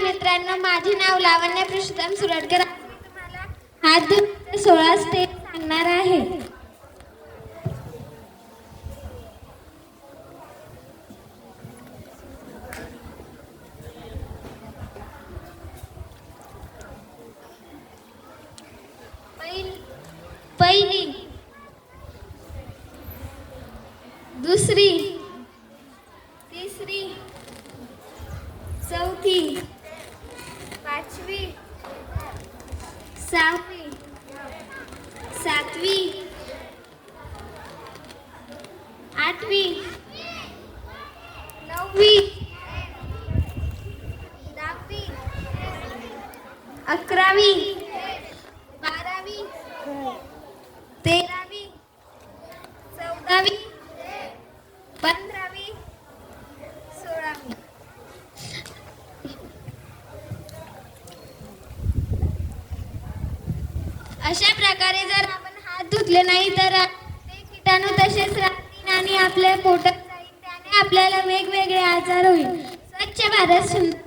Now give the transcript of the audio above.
मित्रांनो, माझे नाव लावण्य पुरुषोत्तम सुरटकर. तुम्हाला हात धुण्याचे 16 स्टेप सांगणार आहे. पहिली, दुसरी, तिसरी, चौथी, पाचवी, सहावी, सातवी, आठवी, नववी, 10वी, 11वी, 12वी, 13वी, 14वी, 15वी, 16वी. अशा प्रकारे जर आपण हात धुतले नाही तर ते कीटाणू तसेच राहतील आणि आपल्या पोटात जाईल. त्याने आपल्याला वेगवेगळे आजार होईल. स्वच्छ भारत सुंदर